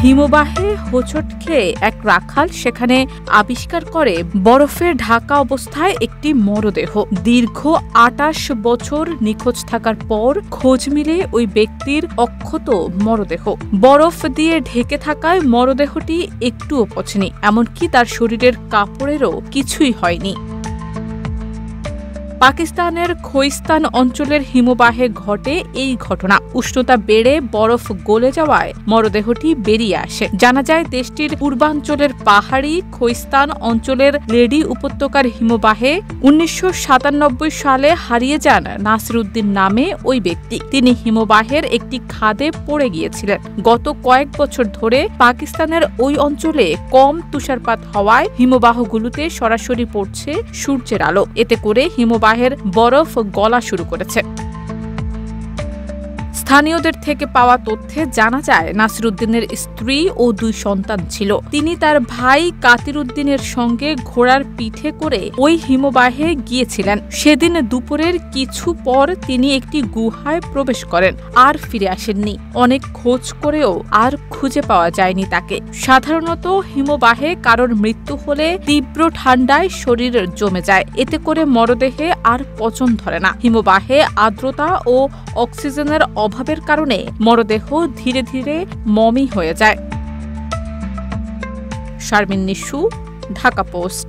হিমবাহে হোঁচট খেয়ে এক রাখাল সেখানে আবিষ্কার করে বরফে ঢাকা অবস্থায় একটি মরদেহ। দীর্ঘ ২৮ বছর নিখোঁজ থাকার পর খোঁজ মিলে ওই ব্যক্তির অক্ষত মরদেহ। বরফ দিয়ে ঢেকে থাকায় মরদেহটি একটুও পচেনি, এমনকি তার শরীরের কাপড়েরও কিছুই হয়নি। পাকিস্তানের খোইস্তান অঞ্চলের হিমবাহে ঘটে এই ঘটনা। উষ্ণতা বেড়ে বরফ গলে যাওয়ায় মরদেহটি বেরিয়ে আসে। জানা যায়, দেশটির পূর্বাঞ্চলের পাহাড়ি খোইস্তান অঞ্চলের লেডি উপত্যকার হিমবাহে ১৯৯৭ সালে হারিয়ে যান নাসিরউদ্দিন নামে ওই ব্যক্তি। তিনি হিমবাহের একটি খাদে পড়ে গিয়েছিলেন। গত কয়েক বছর ধরে পাকিস্তানের ওই অঞ্চলে কম তুষারপাত হওয়ায় হিমবাহগুলোতে সরাসরি পড়ছে সূর্যের আলো। এতে করে হিমবাহের বরফ গলা শুরু করেছে। স্থানীয়দের থেকে পাওয়া তথ্যে জানা যায়, নাসিরউদ্দিনের স্ত্রী ও ২ সন্তান ছিল। তিনি তার ভাই কাতির উদ্দিনের সঙ্গে ঘোড়ার পিঠে করে ওই হিমবাহে গিয়েছিলেন। সেদিন দুপুরের কিছু পর তিনি একটি গুহায় প্রবেশ করেন, আর ফিরে আসেননি। অনেক খোঁজ করেও আর খুঁজে পাওয়া যায়নি তাকে। সাধারণত হিমবাহে কারোর মৃত্যু হলে তীব্র ঠান্ডায় শরীর জমে যায়, এতে করে মরদেহে আর পচন ধরে না। হিমবাহে আর্দ্রতা ও অক্সিজেনের অভাবের কারণে মরদেহ ধীরে ধীরে মমি হয়ে যায়। শারমিন নিশু, ঢাকা পোস্ট।